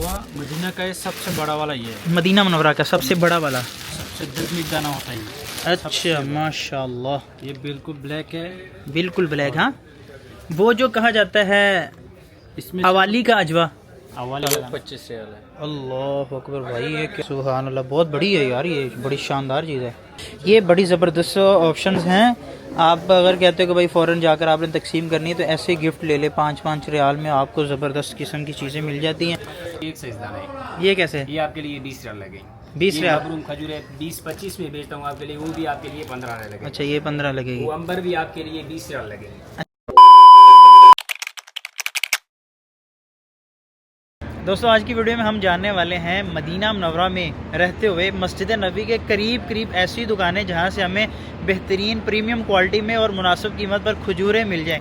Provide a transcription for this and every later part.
नवरा मदीना का ये सबसे बड़ा वाला ये है। मदीना मुनव्वरा का सबसे बड़ा वाला। सबसे दर्जनी दाना होता है ये। अच्छा माशाल्लाह। ये बिल्कुल ब्लैक है। बिल्कुल ब्लैक। हाँ, वो जो कहा जाता है इसमें अवाली का अजवा। अवाली 25 रियाल है। अल्लाह अकबर भाई, ये क्या सुभान अल्लाह, बहुत बड़ी है यार, ये बड़ी शानदार चीज़ है। ये बड़ी ज़बरदस्त ऑप्शंस हैं। आप अगर कहते हो कि भाई फ़ौरन जाकर आपने तकसीम करनी है तो ऐसे गिफ्ट ले ले, 5-5 रियाल में आपको ज़बरदस्त किस्म की चीज़ें मिल जाती हैं। एक साइज दाना है ये कैसे? ये आपके लिए 20 रियाल लगेंगे। 20 रियाल। मबरूम खजूर है 20-25 में बेचता हूँ आपके लिए, वो भी आपके लिए 15 रियाल लगेंगे। अच्छा, ये 15 लगेगी। वो अंबर भी आपके लिए 20 रियाल लगेंगे। दोस्तों, आज की वीडियो में हम जानने वाले हैं मदीना मुनव्वरा में रहते हुए मस्जिद नबी के करीब करीब ऐसी दुकानें जहां से हमें बेहतरीन प्रीमियम क्वालिटी में और मुनासिब कीमत पर खजूरें मिल जाएं।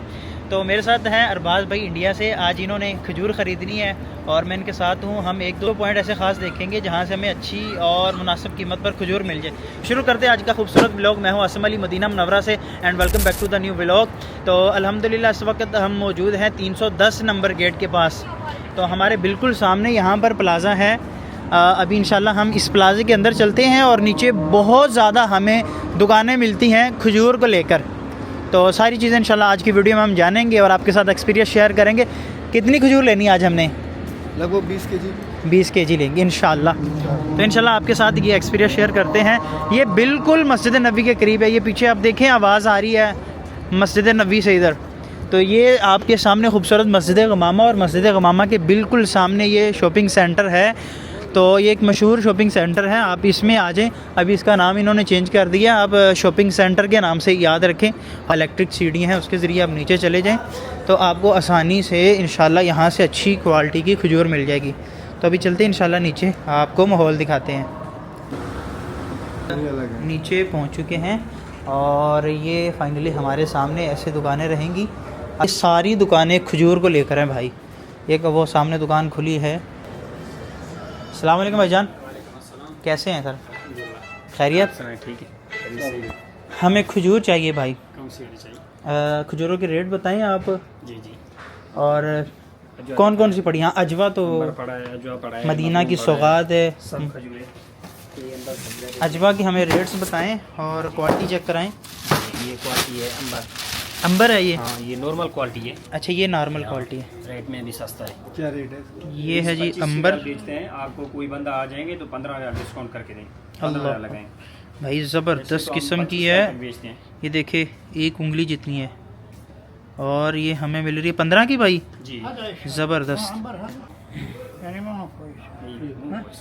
तो मेरे साथ हैं अरबाज भाई इंडिया से। आज इन्होंने खजूर ख़रीदनी है और मैं इनके साथ हूं। हम 1-2 पॉइंट ऐसे ख़ास देखेंगे जहां से हमें अच्छी और मुनासिब कीमत पर खजूर मिल जाए। शुरू करते हैं आज का खूबसूरत व्लॉग। मैं हूं आसिम अली, मदीना मुनव्वरा से, and welcome back to the new vlog. तो अल्हम्दुलिल्लाह इस वक्त हम मौजूद हैं 310 नंबर गेट के पास। तो हमारे बिल्कुल सामने यहाँ पर प्लाज़ा है। अभी इंशाल्लाह हम इस प्लाज़े के अंदर चलते हैं और नीचे बहुत ज़्यादा हमें दुकानें मिलती हैं खजूर को लेकर। तो सारी चीज़ें इंशाल्लाह आज की वीडियो में हम जानेंगे और आपके साथ एक्सपीरियंस शेयर करेंगे। कितनी खजूर लेनी है आज हमने? लगभग 20 केजी। 20 केजी लेंगे इंशाल्लाह। तो इंशाल्लाह आपके साथ ये एक्सपीरियंस शेयर करते हैं। ये बिल्कुल मस्जिद नबी के करीब है। ये पीछे आप देखें आवाज़ आ रही है मस्जिद नबी से इधर। तो ये आपके सामने खूबसूरत मस्जिद गमामा, और मस्जिद गमामा के बिल्कुल सामने ये शॉपिंग सेंटर है। तो ये एक मशहूर शॉपिंग सेंटर है, आप इसमें आ जाएं। अभी इसका नाम इन्होंने चेंज कर दिया, आप शॉपिंग सेंटर के नाम से याद रखें। इलेक्ट्रिक सीढ़ियाँ हैं, उसके ज़रिए आप नीचे चले जाएं तो आपको आसानी से इंशाल्लाह यहाँ से अच्छी क्वालिटी की खजूर मिल जाएगी। तो अभी चलते हैं इंशाल्लाह नीचे, आपको माहौल दिखाते हैं। नीचे पहुँच चुके हैं और ये फाइनली हमारे सामने ऐसे दुकानें रहेंगी। ये सारी दुकानें खजूर को लेकर हैं भाई। एक वो सामने दुकान खुली है। अस्सलाम वालेकुम भाईजान, कैसे हैं सर? खैरियत? ठीक है। हमें खजूर चाहिए भाई। कौन सी वाली चाहिए? खजूरों के रेट बताएं आप। जी जी। और कौन कौन सी पड़ी? हाँ, अजवा तो पड़ा है, अजवा पड़ा है, मदीना की सौगात है। सब खजूर है। अजवा की हमें रेट्स बताएं और क्वालिटी चेक कराएं। ये क्वालिटी है अंबर। अंबर है ये? हाँ, ये नॉर्मल क्वालिटी है। अच्छा, ये नॉर्मल क्वालिटी है। रेट में भी सस्ता है। क्या रेट है? ये है जी 25 अंबर। रियाल बेचते हैं। आपको कोई बंदा आ जाएंगे तो 15 रियाल डिस्काउंट करके देंगे। 15 अल्लाह रियाल लगाएंगे। भाई, ज़बरदस्त वैसे तो हम किस्म 25 की रियाल है। तक बेचते हैं। ये देखे, एक उंगली जितनी है। और ये हमें मिल रही है 15 की भाई। जी। ज़बरदस्त। हाँ,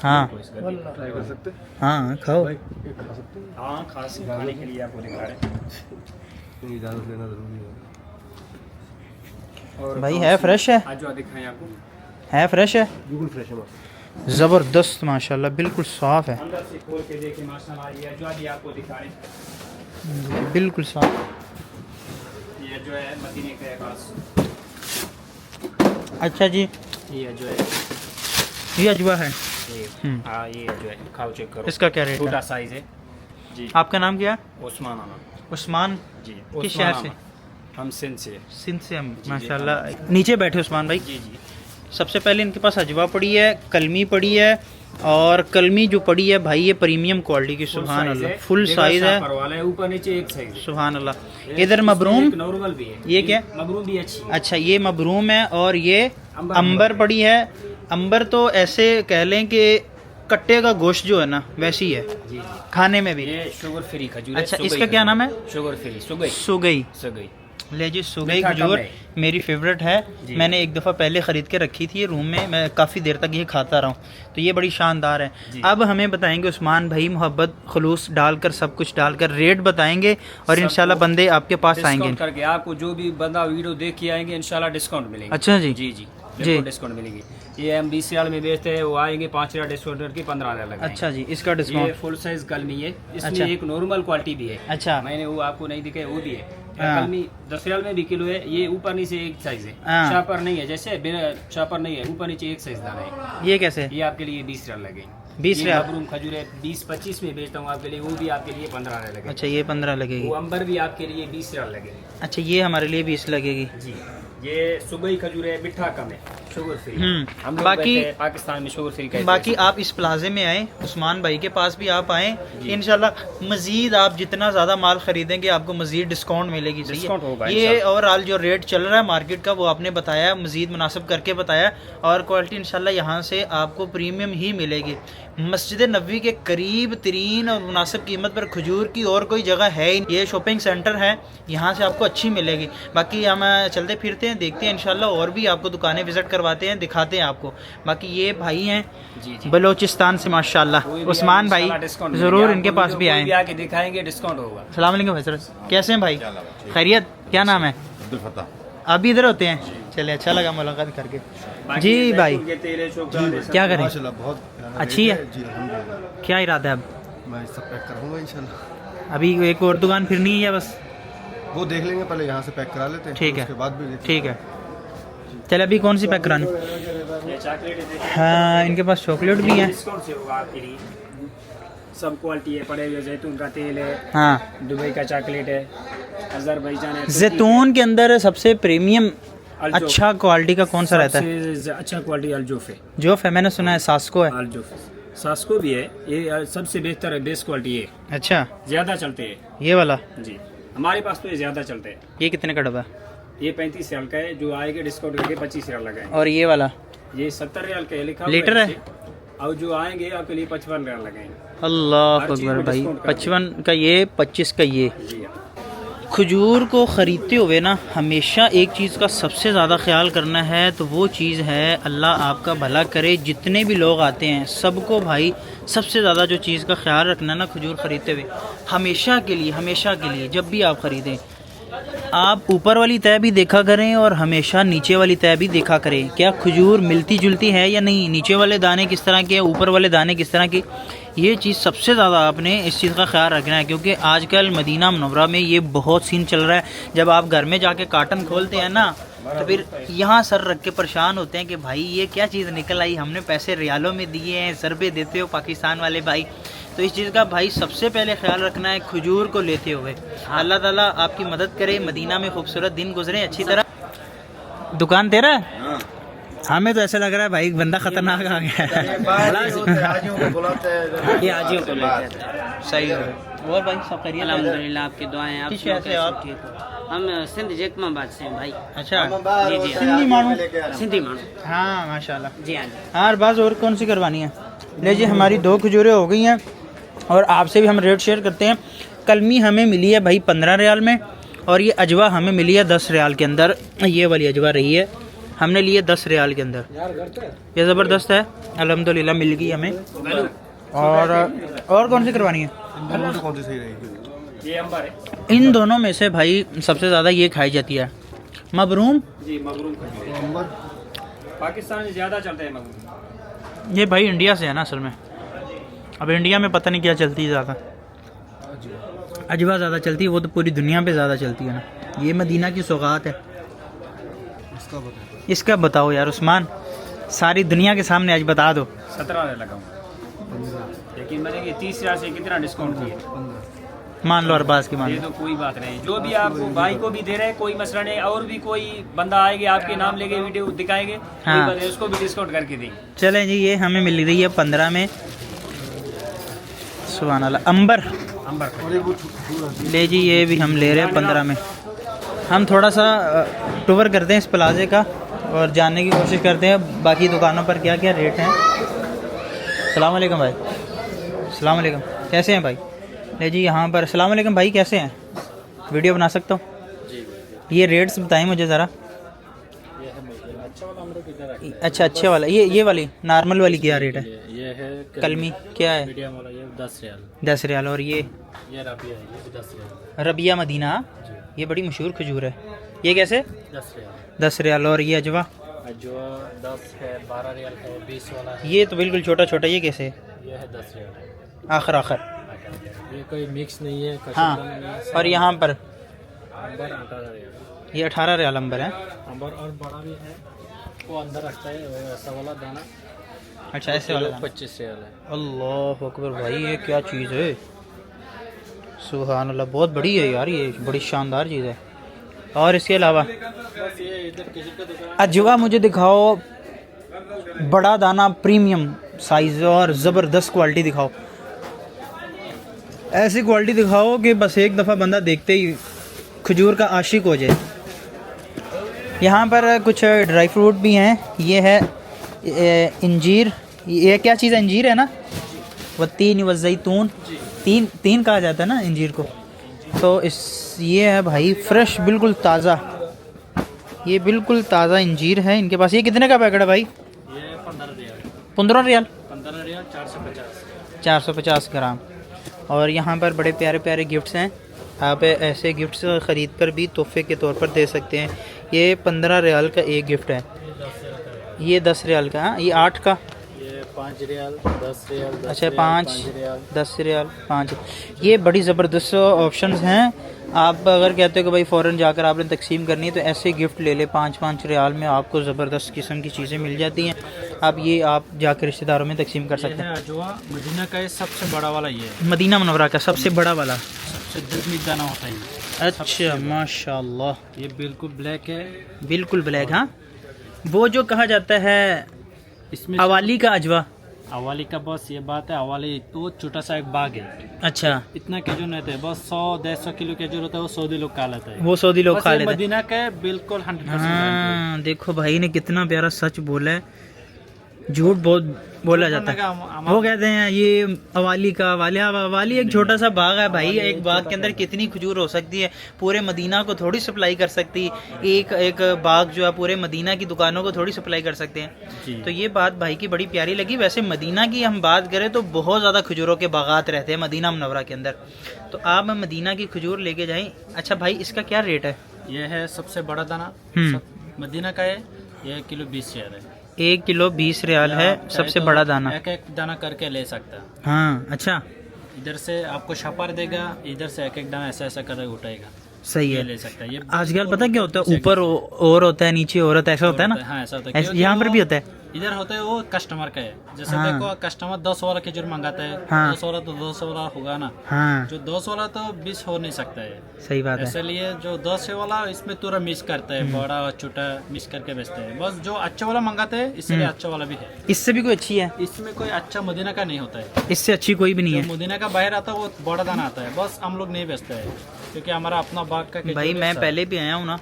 हाँ ट्राई कर सकते हैं? हाँ, खाओ। एक खा सकते हैं? हाँ, खास खाने के लिए आपको दिखा रहे हैं। नहीं, इजाज़त लेना ज़रूरी है। और भाई है फ्रेश है? अजवा दिखाएं आपको। है फ्रेश है, बिल्कुल फ्रेश है बस। ज़बरदस्त माशाल्लाह, बिल्कुल साफ़ है। अंदर से खोल के देखें माशाल्लाह। ये अजवा भी आपको दिखाएं। बिल्कुल साफ़। ये जो है मदीने का है खास। अच्छा जी, ये जो है ये अजवा है। ये हाँ, ये जो है खाओ, चेक करो। इसका क्या रेट छोटा है? साइज है जी। आपका नाम क्या है? उस्मान आना उस्मान। जी। किस शहर से? हम सिंध से। सिंध से हम। जी, माशाल्लाह। नीचे बैठे उस्मान भाई। जी जी। सबसे पहले इनके पास अजवा पड़ी है, कलमी पड़ी है, और कलमी जो पड़ी है भाई ये प्रीमियम क्वालिटी की। सुभान अल्लाह, फुल साइज है। ऊपर नीचे एक साइज है। सुभान अल्लाह। इधर मबरूम, नॉर्मल भी है। ये क्या? मबरूम भी अच्छी है। अच्छा, ये मबरूम है और ये अंबर अंबर पड़ी है। अंबर तो ऐसे कह लें कि कट्टे का गोश्त जो है ना वैसी है जी जी। खाने में भी। ये शुगर फ्री खजूर है। अच्छा, सुगई इसका क्या खजूर। नाम है? शुगर फ्री सुगई। सुगई। सुगई। ले जी, सुगई मीठा कम खजूर है। मेरी फेवरेट है। जी। मैंने एक दफ़ा पहले ख़रीद के रखी थी रूम में, मैं काफ़ी देर तक ये खाता रहा हूँ। तो ये बड़ी शानदार है। जी। अब हमें बताएंगे उस्मान भाई, मोहब्बत खलूस डालकर, सब कुछ डालकर रेट बताएंगे और सबको इंशाल्लाह बंदे आपके पास आएंगे। डिस्काउंट करके आपको जो भी बंदा वीडियो देख के आएंगे इंशाल्लाह डिस्काउंट मिलेगा। अच्छा जी। जी जी, बिल्कुल डिस्काउंट मिलेगी। ये हम 20 रियाल में बेचते हैं, वो आएंगे 5 रियाल डिस्काउंट करके 15 रियाल लगाएंगे। अच्छा जी, इसका ये डिस्काउंट। फुल साइज कलमी है। इसमें अच्छा। एक नॉर्मल क्वालिटी भी है। अच्छा। मैंने वो आपको नहीं दिखाया, वो भी है। हाँ। कलमी 10 रियाल में भी किलो है। ये ऊपर नीचे एक साइज है। हाँ। शापर नहीं है, जैसे बिना शापर नहीं है, ऊपर नीचे एक साइज दाना है। ये कैसे? ये आपके लिए 20 रियाल लगेंगे। 20 रियाल। मबरूम खजूर है 20-25 में बेचता हूँ आपके लिए, वो भी आपके लिए 15 रियाल लगेगा। अच्छा, ये 15 लगेगी। वो अंबर भी आपके लिए 20 रियाल लगेगी। अच्छा, ये हमारे लिए 20 लगेगी। जी। ये सुबह खजूर है, मिठा कम है। Sugar free. हम लोग बाकी कहते हैं, पाकिस्तान में शुगर फ्री कहते हैं। बाकी आप इस प्लाजे में आए, उस्मान भाई के पास भी आप आए, इंशाल्लाह मजीद आप जितना ज़्यादा माल खरीदेंगे आपको मजीद डिस्काउंट मिलेगी। सही डिस्काउंट होगा है। ये ओवरऑल जो रेट चल रहा है मार्केट का वो आपने बताया, मजीद मुनासिब करके बताया, और क्वालिटी इंशाल्लाह यहाँ से आपको प्रीमियम ही मिलेगी। मस्जिद नबवी के करीब तरीन और मुनासिब कीमत पर खजूर की और कोई जगह है ही। ये शॉपिंग सेंटर है, यहाँ से आपको अच्छी मिलेगी। बाकी हम चलते फिरते हैं, देखते हैं इंशाल्लाह और भी आपको दुकानें विजिट करवाते हैं, दिखाते हैं आपको। बाकी ये भाई हैं बलोचिस्तान से माशाल्लाह, उस्मान भाई, ज़रूर इनके पास भी आए, आके दिखाएंगे, डिस्काउंट होगा। अस्सलाम वालेकुम भाई साहब, कैसे हैं भाई? खैरियत? क्या नाम है? अब्दुल फत्ताह। अभी इधर होते हैं? चलिए, अच्छा लगा मुलाकात करके। जी भाई, क्या करें? माशाल्लाह बहुत अच्छी है। जी अल्हम्दुलिल्लाह। क्या इरादा है अब? मैं सब पैक करूँगा इंशाल्लाह। अभी एक और दुकान फिरनी है या बस? वो देख लेंगे, पहले यहाँ से पैक करा लेते हैं, ठीक है, उसके बाद भी देखेंगे। ठीक है। चल अभी कौन सी पैक करानी? हाँ, इनके पास चॉकलेट भी है। डिस्काउंट से होगा आपके लिए। सब क्वालिटी है, पड़े हुए जैतून का तेल है, हाँ, दुबई का चॉकलेट है, अजरबैजान है। जैतून के अंदर सबसे प्रीमियम अल्जोफ। अच्छा क्वालिटी का कौन सा रहता है? सबसे अच्छा क्वालिटी अल्जोफ है। जोफ है, मैंने सुना है सास्को है। अल्जोफ सास्को भी है, ये सबसे बेहतर है, बेस्ट क्वालिटी है, अच्छा, ज्यादा चलते हैं ये वाला? जी, हमारे पास तो ये ज्यादा चलते हैं। ये कितने का डब्बा? ये 35 रियाल का है, जो आएगा डिस्काउंट करके 25 रियाल लगाएंगे। और ये वाला? ये 70 रियाल का है, लिखा हुआ लीटर है? इसे। और जो आएंगे आपके लिए 55 रियाल लगाएंगे। अल्लाह हर चीज़ अकबर में भाई, डिस्काउंट कर 55 का ये, 25 का ये। जी हाँ। खजूर को ख़रीदते हुए ना हमेशा एक चीज़ का सबसे ज़्यादा ख्याल करना है, तो वो चीज़ है, अल्लाह आपका भला करे, जितने भी लोग आते हैं सबको भाई सबसे ज़्यादा जो चीज़ का ख्याल रखना ना खजूर ख़रीदते हुए, हमेशा के लिए जब भी आप ख़रीदें, आप ऊपर वाली तय भी देखा करें और हमेशा नीचे वाली तय भी देखा करें। क्या खजूर मिलती जुलती है या नहीं, नीचे वाले दाने किस तरह के, ऊपर वाले दाने किस तरह की, ये चीज़ सबसे ज़्यादा आपने इस चीज़ का ख्याल रखना है। क्योंकि आजकल मदीना मुनव्वरा में ये बहुत सीन चल रहा है, जब आप घर में जाके कार्टन खोलते हैं ना, तो फिर यहाँ सर रख के परेशान होते हैं कि भाई ये क्या चीज़ निकल आई, हमने पैसे रियालों में दिए हैं, सरबे देते हो पाकिस्तान वाले भाई। तो इस चीज़ का भाई सबसे पहले ख्याल रखना है खजूर को लेते हुए। अल्लाह ताला आपकी मदद करे, मदीना में खूबसूरत दिन गुजरे अच्छी तरह। दुकान तेरा है? हमें तो ऐसा लग रहा है भाई बंदा खतरनाक आ गया है। ये आजियों को लेते हैं। सही है। और भाई सब खैरियत? अल्हम्दुलिल्लाह, आपकी दुआएं। आप किस शहर से आप? हम सिंध जैकमाबाद से हैं भाई। अच्छा, जी जी, सिंधी मानू? सिंधी मानो। हाँ माशाल्लाह। जी हाँ जी। हाँ, बस और कौन सी करवानी है? ले जी, हमारी 2 खजूरें हो गई हैं और आपसे भी हम रेट शेयर करते हैं। कलमी हमें मिली है भाई 15 रियाल में, और ये अजवा हमें मिली है 10 रियाल के अंदर। ये वाली अजवा रही है, हमने लिए 10 रियाल के अंदर। ये ज़बरदस्त है, अल्हम्दुलिल्लाह मिल गई हमें। और कौन सी करवानी है? कौन सी सही रहेगी? ये अंबर है इन दोनों में से भाई सबसे ज़्यादा ये खाई जाती है मबरूम। जी, मगरूम खजूर। अंबर पाकिस्तान में ज्यादा चलते हैं मगरूम। ये भाई इंडिया से है ना असल में, अब इंडिया में पता नहीं क्या चलती है ज़्यादा, अजवा ज़्यादा चलती है, वो तो पूरी दुनिया पे ज़्यादा चलती है ना। ये मदीना की सौगात है। इसका बताओ यार उस्मान, सारी दुनिया के सामने आज बता दो। 17 रियाल लगाऊंगा, लेकिन मैंने ये 30 रियाल से कितना डिस्काउंट किया, मान लो अरबाज की मान ये लो। तो कोई बात नहीं। जो भी आप भाई को भी दे रहे हैं, कोई मसला नहीं। और भी कोई बंदा आएंगे आपके नाम लेके वीडियो दिखाएंगे, हाँ। कोई बात नहीं, उसको भी डिस्काउंट करके देंगे। चलें जी, ये हमें मिल रही है 15 में। सुभान अल्लाह। अंबर ले जी, ये भी हम ले रहे हैं 15 में। हम थोड़ा सा टूर करते हैं इस प्लाजे का और जानने की कोशिश करते हैं बाकी दुकानों पर क्या क्या रेट हैं। अस्सलाम वालेकुम भाई। अस्सलाम वालेकुम, कैसे हैं भाई? ले जी, यहाँ पर अस्सलाम वालेकुम भाई, कैसे हैं? वीडियो बना सकता हूँ? ये रेट्स बताएं मुझे ज़रा। अच्छा, अच्छे वाला, ये वाली नॉर्मल वाली क्या रेट है? ये है कलमी क्या है? मीडियम वाला, ये 10 रियाल। 10 रियाल। और ये रबिया है, ये भी 10 रियाल। रबिया मदीना, ये बड़ी मशहूर खजूर है, ये कैसे? 10 रियाल। 10 रियाल। और ये अजवा? जो 10 है, 12 रियाल है, 20 वाला है। ये तो बिल्कुल छोटा छोटा, ये कैसे? ये है 10 रियाल। आखिर ये कोई मिक्स नहीं है, हाँ। और यहाँ पर अंबर 18 रियाल। ये 18 रियाल अंबर है। अंबर और बड़ा भी है, वो अंदर रखता है, वो ऐसा वाला दाना। अच्छा, ऐसे वाला 25 रियाल है। अल्लाह अकबर भाई, ये क्या चीज़ है? सुभान अल्लाह, बहुत बड़ी है यार, ये बड़ी शानदार चीज़ है। और इसके अलावा बस ये इधर किसी का दुकान अजवा मुझे दिखाओ बड़ा दाना प्रीमियम साइज़ और ज़बरदस्त क्वालिटी दिखाओ, ऐसी क्वालिटी दिखाओ कि बस एक दफ़ा बंदा देखते ही खजूर का आशिक हो जाए। यहाँ पर कुछ ड्राई फ्रूट भी हैं, ये है इंजीर, ये क्या चीज़ है, इंजीर है ना, वत्तीन व ज़ैतून, तीन कहा जाता है ना इंजीर को। तो ये है भाई फ्रेश बिल्कुल ताज़ा, ये बिल्कुल ताज़ा इंजीर है इनके पास। ये कितने का पैकेट है भाई? ये 15 रियाल। 15 रियाल? 15 रियाल 450। 450 ग्राम। और यहाँ पर बड़े प्यारे प्यारे गिफ्ट्स हैं, आप ऐसे गिफ्ट्स ख़रीद कर भी तोहफे के तौर पर दे सकते हैं। ये 15 रियाल का एक गिफ्ट है, ये 10 रियाल का, हाँ ये 8 का, ये 5 रियाल, 10 रियाल, 10 अच्छा रियाल, 5 रियाल। 10 रियाल 5। ये बड़ी ज़बरदस्त ऑप्शंस हैं। आप अगर कहते हो कि भाई फ़ौरन जाकर आपने तकसीम करनी है तो ऐसे गिफ्ट ले ले, 5-5 रियाल में आपको ज़बरदस्त किस्म की चीज़ें मिल जाती हैं। आप जाकर रिश्तेदारों में तकसीम कर सकते हैं। अजवा मदीना का सबसे बड़ा वाला ये है, मदीना मुनव्वरा का सबसे बड़ा वाला, सबसे दूध दाना होता है। अच्छा माशाल्लाह, ये बिल्कुल ब्लैक है, बिल्कुल ब्लैक। हाँ, वो जो कहा जाता है इसमें अवाली का अजवा, अवाली का बस ये बात है, अवाली तो छोटा सा एक बाग है, अच्छा इतना केजो नहीं होता है, बस 100-150 किलो केजो होता है, वो सऊदी लोग खा लेता है, वो सऊदी लोग बस खा ये लेते हैं। मदीना का है, बिल्कुल 100%। हाँ देखो भाई ने कितना प्यारा सच बोला है, झूठ बहुत बोला जाता है। वो कहते हैं ये अवाली एक छोटा सा बाग है भाई, एक बाग के अंदर कितनी खजूर हो सकती है, पूरे मदीना को थोड़ी सप्लाई कर सकती है, एक बाग जो है पूरे मदीना की दुकानों को थोड़ी सप्लाई कर सकते हैं। तो ये बात भाई की बड़ी प्यारी लगी। वैसे मदीना की हम बात करें तो बहुत ज़्यादा खजूरों के बागात रहते हैं मदीना मुनव्वरा के अंदर, तो आप मदीना की खजूर लेके जाएं। अच्छा भाई इसका क्या रेट है? ये है सबसे बड़ा दाना, मदीना का है, ये किलो 20 रियाल है, 1 किलो 20 रियाल है सबसे बड़ा दाना। एक एक दाना करके ले सकता है। हाँ अच्छा, इधर से आपको छापर देगा, इधर से एक एक दाना ऐसा ऐसा कर उठाएगा, सही ये है। ले सकता है। ये आजकल पता क्या होता है, ऊपर और होता है नीचे और होता है, ऐसा होता है ना? हाँ ऐसा होता है, यहाँ पर भी होता है। इधर होता है वो कस्टमर का है, जैसे हाँ। देखो कस्टमर 10 वाला खजूर मंगाता है, हाँ। 200 वाला तो 200 वाला होगा ना, हाँ जो 200 वाला तो 20 हो नहीं सकता है, सही बात है। इसलिए जो 10 वाला इसमें पूरा मिक्स करता है, बड़ा और छोटा मिक्स करके बेचते हैं। बस जो अच्छा वाला मंगाते हैं इसलिए अच्छा वाला भी है, इससे भी कोई अच्छी है? इसमें कोई अच्छा मदीना का नहीं होता है, इससे अच्छी कोई भी नहीं है। जो मदीना का बाहर आता है वो बड़ा दाना आता है, बस हम लोग नहीं बेचते हैं क्योंकि हमारा अपना बाग का खजूर भाई है मैं सब। पहले भी आया हूँ ना,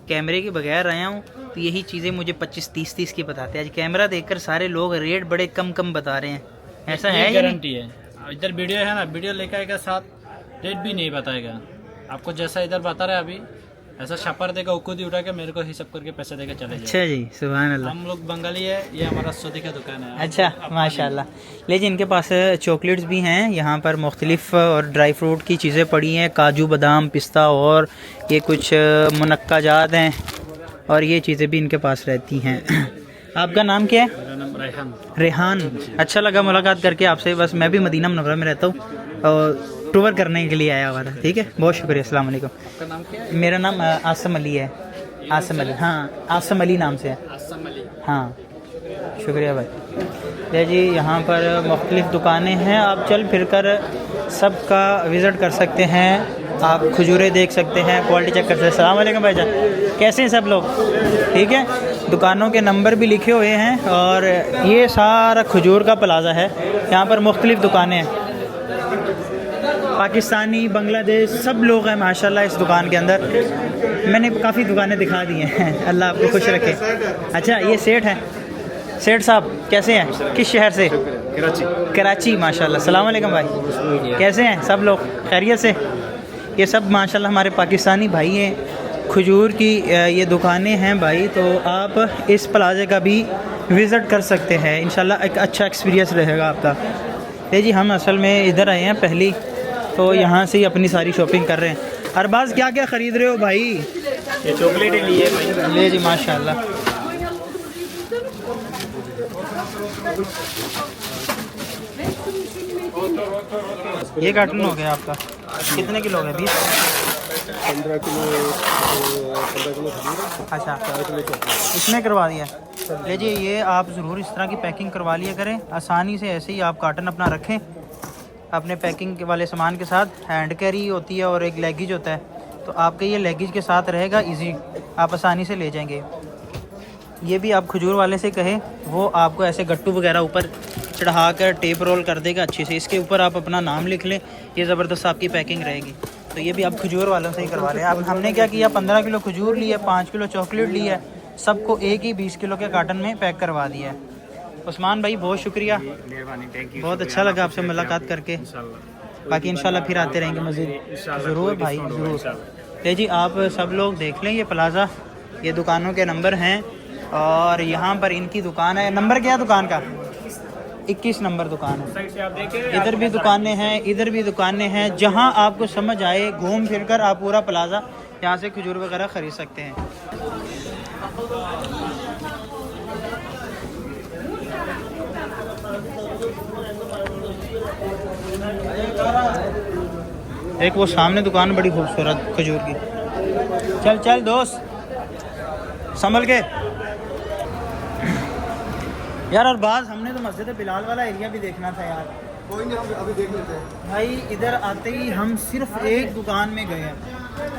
कैमरे के बगैर आया हूँ, तो यही चीज़ें मुझे 25-30 की बताते हैं। आज कैमरा देखकर सारे लोग रेट बड़े कम बता रहे हैं, ऐसा है? गारंटी है। इधर वीडियो है ना, वीडियो लेकर आएगा साथ रेट भी नहीं बताएगा आपको, जैसा इधर बता रहे अभी ऐसा छापर देगा, वो खुद ही उठा के मेरे को हिसाब करके पैसे देकर चले जाए। अच्छा जी, सुभान अल्लाह। हम लोग बंगाली है, ये हमारा सऊदी का दुकान है। अच्छा माशाल्लाह। ले जी इनके पास चॉकलेट्स भी हैं, यहाँ पर मुख्तलिफ और ड्राई फ्रूट की चीज़ें पड़ी हैं, काजू बादाम पिस्ता, और ये कुछ मुनक्काजात हैं, और ये चीज़ें भी इनके पास रहती हैं। आपका नाम क्या है? मेरा नाम रेहान। रेहान, अच्छा लगा मुलाकात करके आपसे। बस मैं भी मदीना मुनव्वरा में रहता हूँ और टूर करने के लिए आया हुआ था। ठीक है, बहुत शुक्रिया, अस्सलाम वालेकुम। आपका नाम क्या है? मेरा नाम आसम अली है, आसम अली, हाँ आसम अली नाम से है। आसम अली। हाँ शुक्रिया भाई। ले जी यहाँ पर मुख्तलिफ़ दुकानें हैं, आप चल फिर कर सबका विज़िट कर सकते हैं, आप खजूरें देख सकते हैं, क्वालिटी चेक कर सकते हैं। अस्सलाम वालेकुम भाईजान, कैसे हैं सब लोग? ठीक है, दुकानों के नंबर भी लिखे हुए हैं, और ये सारा खजूर का प्लाज़ा है, यहाँ पर मुख्तलिफ़ दुकानें हैं, पाकिस्तानी बांग्लादेश सब लोग हैं माशाल्लाह इस दुकान के अंदर। मैंने काफ़ी दुकानें दिखा दी हैं, अल्लाह आपको खुश रखे। अच्छा ये सेठ हैं, सेठ साहब कैसे हैं, किस शहर से? कराची। माशाल्लाह, अस्सलाम वालेकुम भाई, कैसे हैं सब लोग, खैरियत से? ये सब माशाल्लाह हमारे पाकिस्तानी भाई हैं। खजूर की ये दुकानें हैं भाई, तो आप इस प्लाज़े का भी विज़िट कर सकते हैं, इंशाल्लाह एक अच्छा एक्सपीरियंस रहेगा आपका। ले जी हम असल में इधर आए हैं पहली, तो यहाँ से ही अपनी सारी शॉपिंग कर रहे हैं। अरबाज क्या क्या ख़रीद रहे हो भाई? ये चॉकलेट लिए भाई। ले जी माशाल्लाह। ये कार्टन हो गया आपका, कितने किलो हो गया? 20? 15 किलो। अच्छा इसमें करवा दिया। ले जी ये आप ज़रूर इस तरह की पैकिंग करवा लिया करें, आसानी से ऐसे ही आप कार्टन अपना रखें अपने पैकिंग वाले सामान के साथ। हैंड कैरी होती है और एक लगेज होता है, तो आपके ये लगेज के साथ रहेगा, इजी आप आसानी से ले जाएंगे। ये भी आप खजूर वाले से कहे वो आपको ऐसे गट्टू वगैरह ऊपर चढ़ा कर टेप रोल कर देगा अच्छे से। इसके ऊपर आप अपना नाम लिख लें, ये ज़बरदस्त आपकी पैकिंग रहेगी। तो ये भी आप खजूर वालों से ही करवा रहे हैं। अब हमने क्या किया, 15 किलो खजूर लिया, 5 किलो चॉकलेट लिया है, सबको एक ही 20 किलो के कार्टन में पैक करवा दिया है। उस्मान भाई बहुत शुक्रिया, बहुत अच्छा लगा आपसे मुलाकात करके। बाकी इंशाल्लाह फिर आते रहेंगे मज़ीद, ज़रूर भाई ज़रूर। तो जी आप सब लोग देख लें, ये प्लाज़ा, ये दुकानों के नंबर हैं और यहाँ पर इनकी दुकान है। नंबर क्या है दुकान का? 21 नंबर दुकान है। इधर भी दुकानें हैं, इधर भी दुकानें हैं। जहाँ आपको समझ आए घूम फिर कर आप पूरा प्लाज़ा यहाँ से खजूर वगैरह ख़रीद सकते हैं। एक वो सामने दुकान बड़ी खूबसूरत खजूर की। चल चल दोस्त संभल के यार। और बाद हमने तो मस्जिद बिलाल वाला एरिया भी देखना था यार। कोई नहीं, हम अभी देख लेते हैं भाई इधर आते ही हम सिर्फ एक दुकान में गए हैं,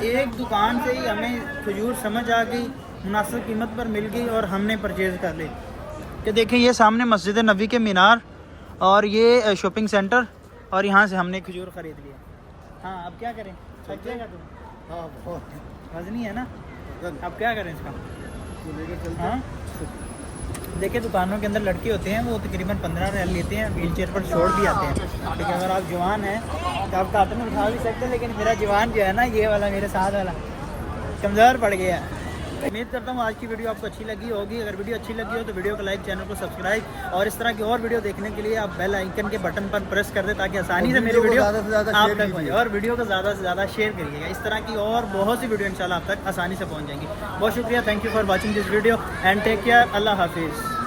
एक दुकान से ही हमें खजूर समझ आ गई, मुनासिब कीमत पर मिल गई और हमने परचेज़ कर ली। कि देखें ये सामने मस्जिद नबी के मीनार और ये शॉपिंग सेंटर, और यहाँ से हमने खजूर ख़रीद लिया। हाँ अब क्या करें, थक जाएगा तुम? हाँ बहुत वजनी है ना, अब क्या करें इसका? लेकर चलते हाँ देखिए दुकानों के अंदर लड़के होते हैं, वो तकरीबन 15 रियाल लेते हैं, व्हील चेयर पर छोड़ भी आते हैं। लेकिन अगर आप जवान हैं तो आप कार्टन में उठा भी सकते हैं। लेकिन मेरा जवान जो है ना, ये वाला मेरे साथ वाला कमज़ोर पड़ गया है। उम्मीद करता हूँ आज की वीडियो आपको अच्छी लगी होगी। अगर वीडियो अच्छी लगी हो तो वीडियो को लाइक, चैनल को सब्सक्राइब और इस तरह की और वीडियो देखने के लिए आप बेल आइकन के बटन पर प्रेस कर दें ताकि आसानी से मेरी वीडियो ज़्यादा से ज़्यादा आप शेयर तक पहुँचे। और वीडियो को ज़्यादा से ज़्यादा शेयर करिएगा। इस तरह की और बहुत सी वीडियो इंशाल्लाह आप तक आसानी से पहुँच जाएंगी। बहुत शुक्रिया, thank you for watching this video and take care, अल्लाह हाफिज़।